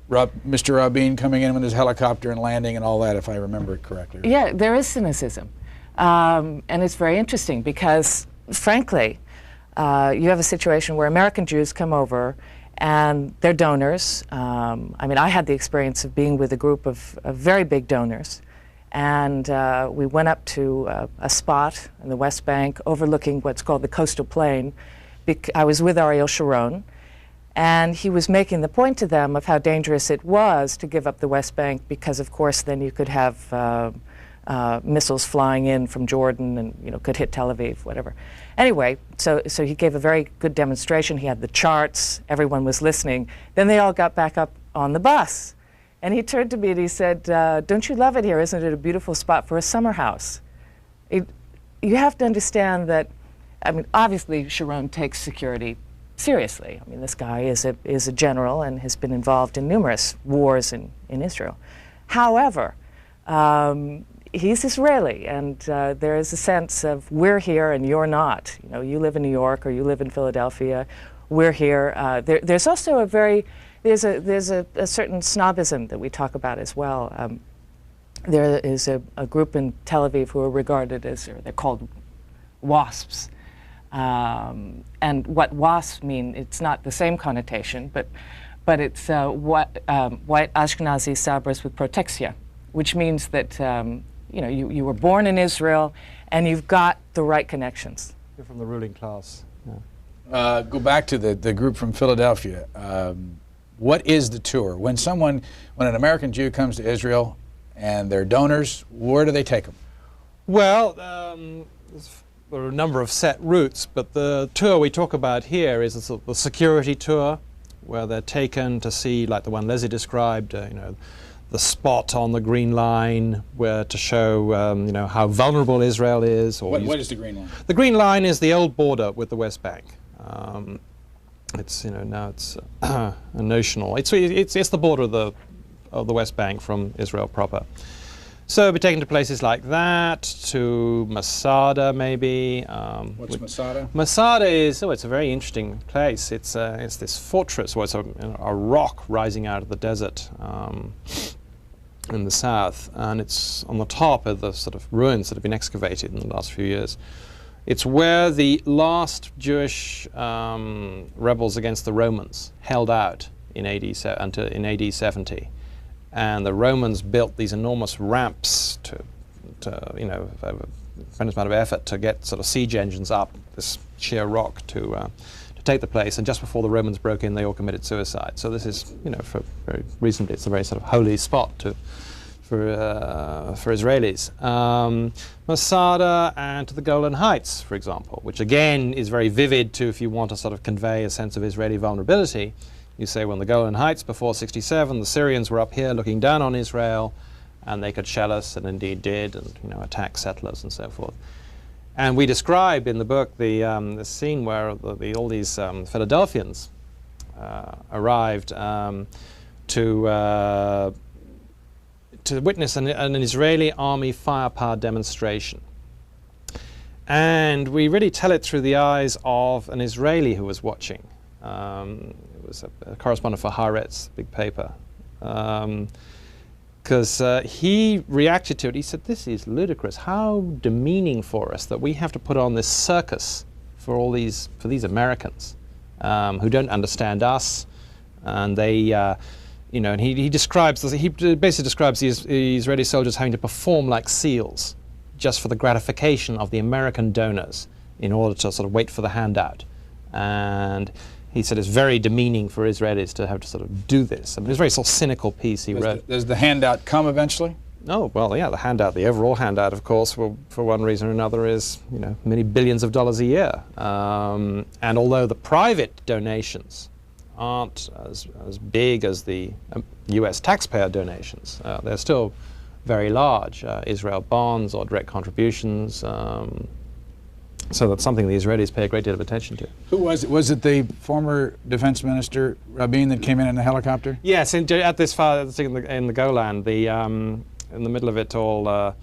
Mr. Rabin coming in with his helicopter and landing and all that, if I remember it correctly. Right?
Yeah, there is cynicism. And it's very interesting because, frankly, you have a situation where American Jews come over and they're donors. I mean, I had the experience of being with a group of very big donors. And we went up to a spot in the West Bank overlooking what's called the coastal plain. I was with Ariel Sharon, and he was making the point to them of how dangerous it was to give up the West Bank because, of course, then you could have missiles flying in from Jordan and could hit Tel Aviv, whatever. Anyway, so he gave a very good demonstration. He had the charts. Everyone was listening. Then they all got back up on the bus. And he turned to me and he said, don't you love it here? Isn't it a beautiful spot for a summer house? You have to understand that, I mean, obviously Sharon takes security seriously. I mean, this guy is a general and has been involved in numerous wars in Israel. However, he's Israeli, and there is a sense of we're here and you're not. You live in New York or you live in Philadelphia. We're here. There's also there's a certain snobism that we talk about as well. There is a group in Tel Aviv who are regarded as, or they're called WASPs. And what WASPs mean, it's not the same connotation, but it's white Ashkenazi Sabras with protexia, which means that you were born in Israel and you've got the right connections.
You're from the ruling class.
Yeah. Go back to the group from Philadelphia. What is the tour? When an American Jew comes to Israel and they're donors, where do they take them?
Well, there are a number of set routes, but the tour we talk about here is the security tour, where they're taken to see, like the one Leslie described, the spot on the Green Line, where to show how vulnerable Israel is.
What is the Green Line?
The Green Line is the old border with the West Bank. It's now it's a notional. It's the border of the West Bank from Israel proper. So we'll be taken to places like that, to Masada maybe.
What's Masada?
Masada is it's a very interesting place. It's this fortress, it's a rock rising out of the desert in the south, and it's on the top of the sort of ruins that have been excavated in the last few years. It's where the last Jewish rebels against the Romans held out in AD 70. And the Romans built these enormous ramps to a tremendous amount of effort to get sort of siege engines up this sheer rock to take the place. And just before the Romans broke in, they all committed suicide. So this is, for very reasonably, it's a very sort of holy spot to Israelis. Masada and to the Golan Heights, for example, which again is very vivid to, if you want to sort of convey a sense of Israeli vulnerability. You say, well, the Golan Heights before 67, the Syrians were up here looking down on Israel, and they could shell us, and indeed did, and attack settlers and so forth. And we describe in the book the scene where all these Philadelphians arrived to witness an Israeli army firepower demonstration. And we really tell it through the eyes of an Israeli who was watching. It was a correspondent for Haaretz, big paper. Because he reacted to it. He said, this is ludicrous. How demeaning for us that we have to put on this circus for these Americans who don't understand us. And they, and he basically describes the Israeli soldiers having to perform like seals just for the gratification of the American donors in order to sort of wait for the handout. And he said it's very demeaning for Israelis to have to sort of do this. I mean, it was a very sort of cynical piece he wrote.
Does the handout come eventually?
Oh, well, yeah, the overall handout, of course, for one reason or another is, many billions of dollars a year. And although the private donations aren't as big as the US taxpayer donations, they're still very large. Israel bonds or direct contributions. So that's something the Israelis pay a great deal of attention to.
Who was it? Was it the former defense minister, Rabin, that came in the helicopter?
Yes, at this far in the Golan, in the middle of it all,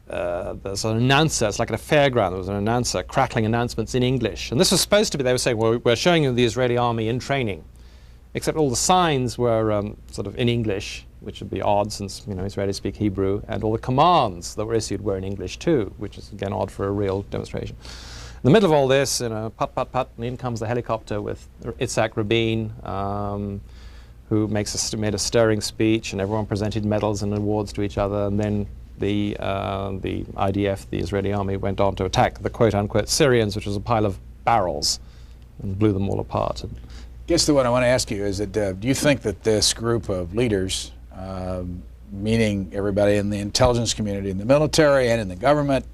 there's an announcer. It's like at a fairground. There was an announcer crackling announcements in English. And this was supposed to be, they were saying, well, we're showing you the Israeli army in training. Except all the signs were sort of in English, which would be odd since Israelis speak Hebrew, and all the commands that were issued were in English too, which is again odd for a real demonstration. In the middle of all this, put, and in comes the helicopter with Itzhak Rabin, who made a stirring speech, and everyone presented medals and awards to each other, and then the IDF, the Israeli army, went on to attack the quote-unquote Syrians, which was a pile of barrels, and blew them all apart. And
I guess what I want to ask you is that do you think that this group of leaders, meaning everybody in the intelligence community, in the military, and in the government,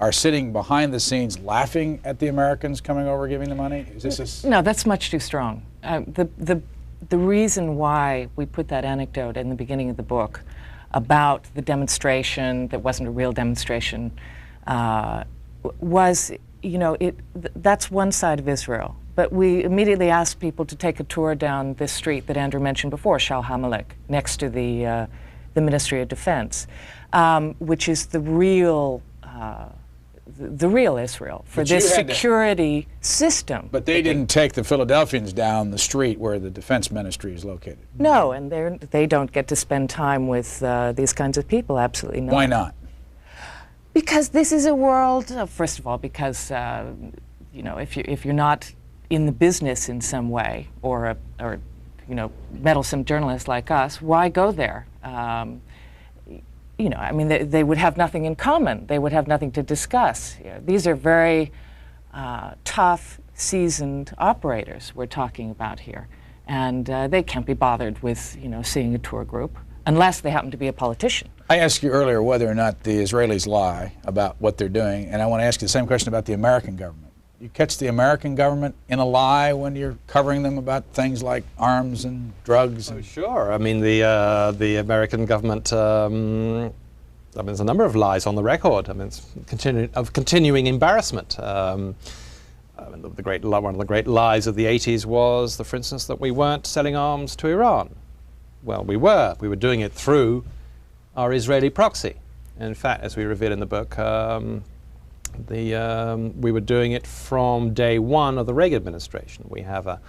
are sitting behind the scenes laughing at the Americans coming over giving the money? Is this
No, that's much too strong. The reason why we put that anecdote in the beginning of the book about the demonstration that wasn't a real demonstration was, that's one side of Israel. But we immediately asked people to take a tour down this street that Andrew mentioned before, Shal HaMelech, next to the Ministry of Defense, which is the real Israel for this security system.
But they didn't take the Philadelphians down the street where the defense ministry is located.
No, and they don't get to spend time with these kinds of people, absolutely not.
Why not? Because
this is a world, first of all, because if you're not in the business in some way, or meddlesome journalists like us, why go there? They would have nothing in common. They would have nothing to discuss. These are very tough, seasoned operators we're talking about here, and they can't be bothered with seeing a tour group unless they happen to be a politician.
I asked you earlier whether or not the Israelis lie about what they're doing, and I want to ask you the same question about the American government. You catch the American government in a lie when you're covering them about things like arms and drugs?
Oh, sure. I mean, the American government, there's a number of lies on the record. I mean, it's continuing embarrassment. One of the great lies of the 80s was, for instance, that we weren't selling arms to Iran. Well, we were. We were doing it through our Israeli proxy. And in fact, as we reveal in the book, we were doing it from day one of the Reagan administration. We have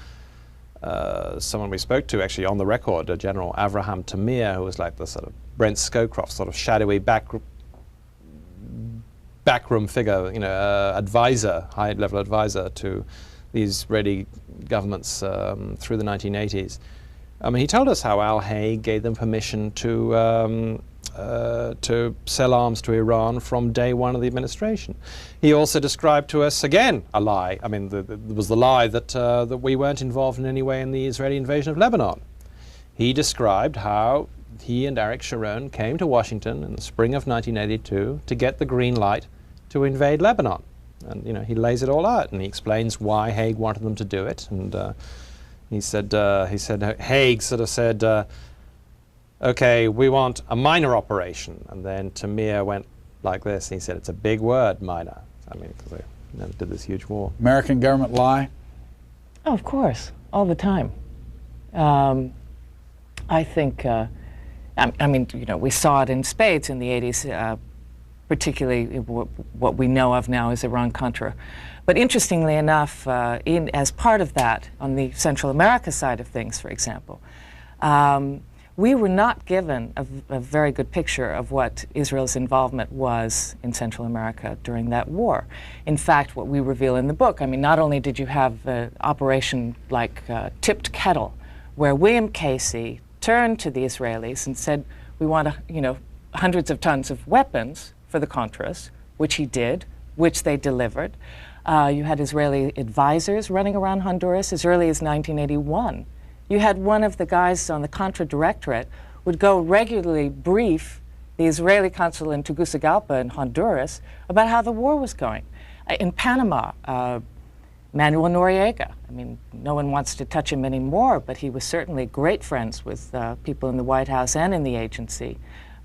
someone we spoke to actually on the record, General Avraham Tamir, who was like the sort of Brent Scowcroft, sort of shadowy backroom figure, advisor, high-level advisor to the Israeli governments through the 1980s. He told us how Al Haig gave them permission to sell arms to Iran from day one of the administration. He also described to us, again, a lie. I mean, there was the lie that we weren't involved in any way in the Israeli invasion of Lebanon. He described how he and Aric Sharon came to Washington in the spring of 1982 to get the green light to invade Lebanon. And he lays it all out, and he explains why Haig wanted them to do it. And he said Haig sort of said, okay, we want a minor operation. And then Tamir went like this. He said, it's a big word, minor. I mean, because they did this huge war.
American government lie?
Oh, of course, all the time. I think, I mean, we saw it in spades in the 80s, particularly what we know of now as Iran-Contra. But interestingly enough, as part of that, on the Central America side of things, for example, we were not given a very good picture of what Israel's involvement was in Central America during that war. In fact, what we reveal in the book, I mean, not only did you have an operation like Tipped Kettle, where William Casey turned to the Israelis and said, we want hundreds of tons of weapons for the Contras, which he did, which they delivered. You had Israeli advisors running around Honduras as early as 1981. You had one of the guys on the Contra Directorate would go regularly brief the Israeli consul in Tegucigalpa in Honduras about how the war was going. In Panama, Manuel Noriega, I mean, no one wants to touch him anymore, but he was certainly great friends with people in the White House and in the agency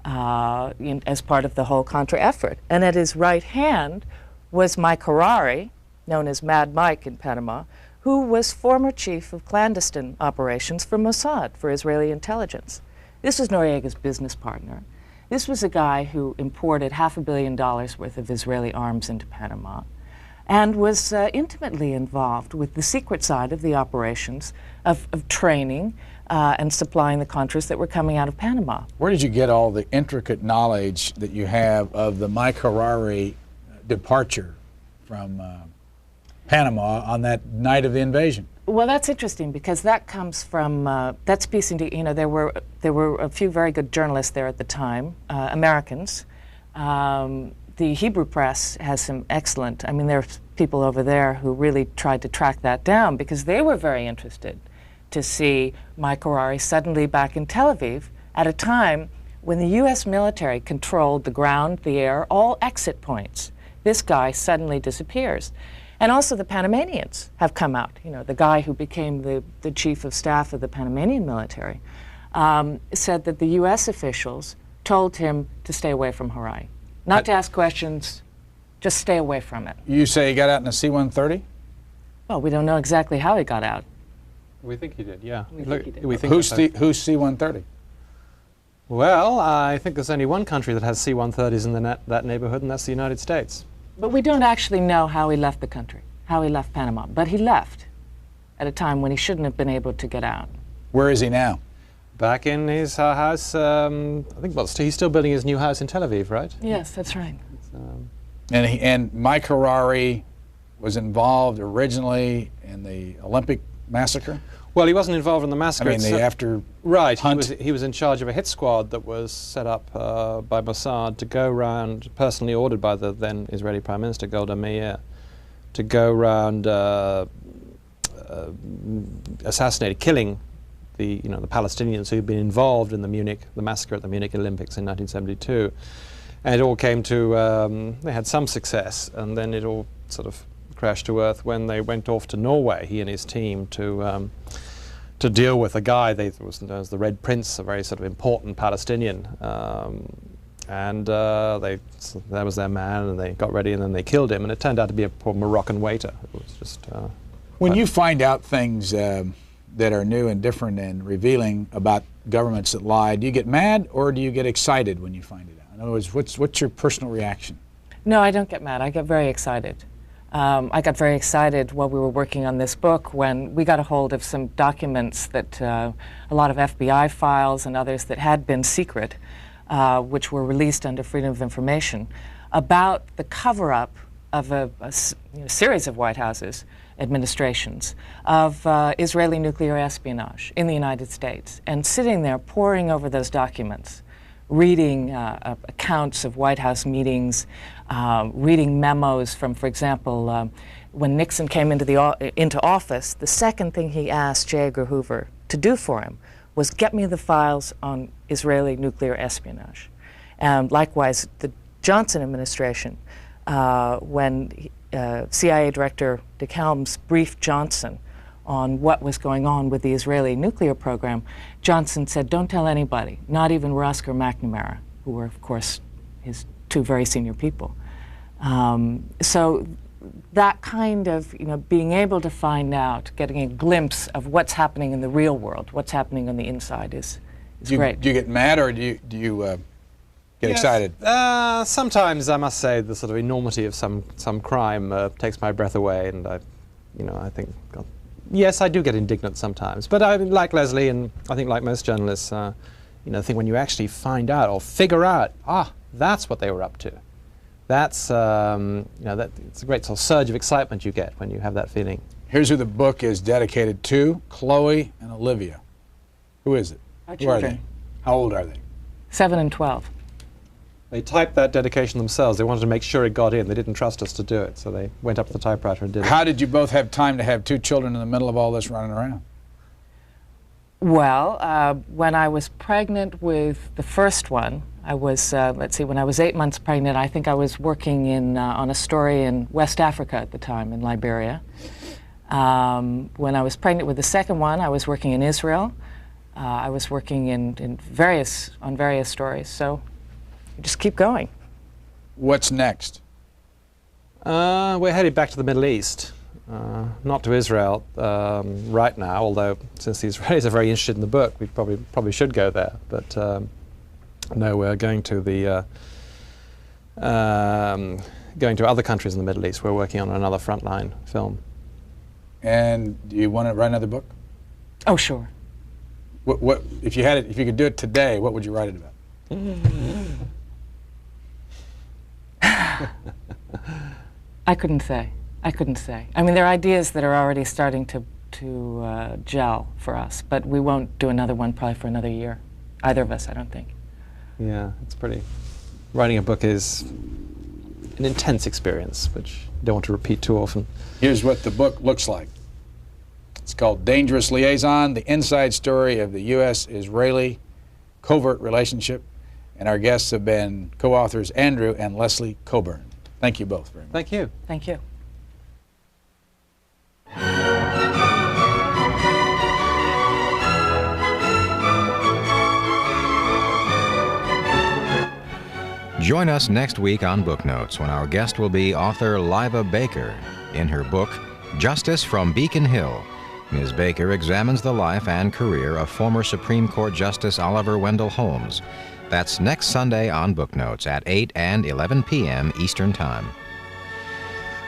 as part of the whole Contra effort. And at his right hand was Mike Harari, known as Mad Mike in Panama, who was former chief of clandestine operations for Mossad, for Israeli intelligence. This was Noriega's business partner. This was a guy who imported $500 million worth of Israeli arms into Panama and was intimately involved with the secret side of the operations of training and supplying the Contras that were coming out of Panama.
Where did you get all the intricate knowledge that you have of the Mike Harari departure from Panama on that night of the invasion?
Well, that's interesting because that comes from that's piecing to, there were a few very good journalists there at the time, Americans. The Hebrew press has some excellent, I mean, there are people over there who really tried to track that down because they were very interested to see Mike Harari suddenly back in Tel Aviv at a time when the U.S. military controlled the ground, the air, all exit points. This guy suddenly disappears. And also the Panamanians have come out. The guy who became the chief of staff of the Panamanian military said that the U.S. officials told him to stay away from Harari. Not to ask questions, just stay away from it.
You say he got out in a C-130?
Well, we don't know exactly how he got out.
We think he did, yeah.
We think he did.
Who's C-130?
Well, I think there's only one country that has C-130s in that neighborhood, and that's the United States.
But we don't actually know how he left the country, how he left Panama. But he left at a time when he shouldn't have been able to get out.
Where is he now?
Back in his house, I think, well, he's still building his new house in Tel Aviv, right?
Yes, that's right.
And Mike Harari was involved originally in the Olympic massacre?
Well, he wasn't involved in the massacre.
I mean, the after
right,
hunt.
He was in charge of a hit squad that was set up by Mossad to go round, personally ordered by the then Israeli Prime Minister Golda Meir, to go round killing the Palestinians who'd been involved in the massacre at the Munich Olympics in 1972, and it all came to they had some success, and then it all sort of crashed to earth when they went off to Norway, he and his team, to deal with a guy they was known as the Red Prince, a very sort of important Palestinian, and that was their man, and they got ready, and then they killed him, and it turned out to be a poor Moroccan waiter. It was just.
When you find out things that are new and different and revealing about governments that lie, do you get mad or do you get excited when you find it out? In other words, what's your personal reaction? No,
I don't get mad. I get very excited. I got very excited while we were working on this book when we got a hold of some documents that a lot of FBI files and others that had been secret, which were released under Freedom of Information, about the cover-up of a series of White Houses administrations of Israeli nuclear espionage in the United States. And sitting there poring over those documents, reading accounts of White House meetings, reading memos from, for example, when Nixon came into office, the second thing he asked J. Edgar Hoover to do for him was get me the files on Israeli nuclear espionage. And likewise, the Johnson administration, when CIA Director Dick Helms briefed Johnson on what was going on with the Israeli nuclear program, Johnson said, don't tell anybody, not even Rusk or McNamara, who were, of course, his two very senior people. So that kind of, being able to find out, getting a glimpse of what's happening in the real world, what's happening on the inside is great.
Do you get mad, or do you get excited?
Sometimes, I must say, the sort of enormity of some crime takes my breath away, and I think, yes, I do get indignant sometimes. But I like Leslie, and I think like most journalists, I think when you actually find out or figure out, that's what they were up to. That's, it's a great sort of surge of excitement you get when you have that feeling.
Here's who the book is dedicated to: Chloe and Olivia. Who is it?
Our
Who are
children.
they? How old are they?
7 and 12.
They typed that dedication themselves. They wanted to make sure it got in. They didn't trust us to do it, so they went up to the typewriter and did it.
How did you both have time to have 2 children in the middle of all this running around?
Well, when I was pregnant with the first one, I was, when I was 8 months pregnant, I think I was working on a story in West Africa at the time, in Liberia. When I was pregnant with the second one, I was working in Israel. I was working on various stories, so you just keep going.
What's next?
We're headed back to the Middle East. Not to Israel right now, although since the Israelis are very interested in the book, we probably should go there. But no, we're going to going to other countries in the Middle East. We're working on another frontline film.
And do you want to write another book?
Oh, sure.
What if you could do it today? What would you write it about?
I couldn't say. I mean, there are ideas that are already starting to gel for us, but we won't do another one probably for another year. Either of us, I don't think.
Yeah, it's pretty. Writing a book is an intense experience, which you don't want to repeat too often.
Here's what the book looks like. It's called Dangerous Liaison, the inside story of the U.S.-Israeli covert relationship. And our guests have been co-authors Andrew and Leslie Cockburn. Thank you both very much.
Thank you.
Thank you.
Join us next week on Book Notes when our guest will be author Liva Baker. In her book, Justice from Beacon Hill, Ms. Baker examines the life and career of former Supreme Court Justice Oliver Wendell Holmes. That's next Sunday on Book Notes at 8 and 11 p.m. Eastern Time.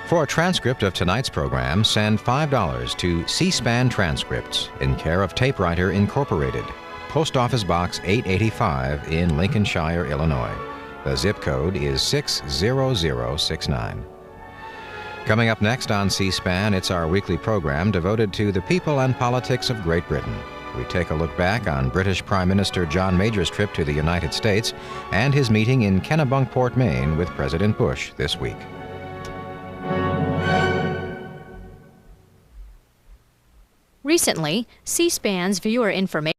For a transcript of tonight's program, send $5 to CSpan Transcripts in care of Tapewriter Incorporated, Post Office Box 885 in Lincolnshire, Illinois. The zip code is 60069. Coming up next on C-SPAN, it's our weekly program devoted to the people and politics of Great Britain. We take a look back on British Prime Minister John Major's trip to the United States and his meeting in Kennebunkport, Maine with President Bush this week.
Recently, C-SPAN's viewer information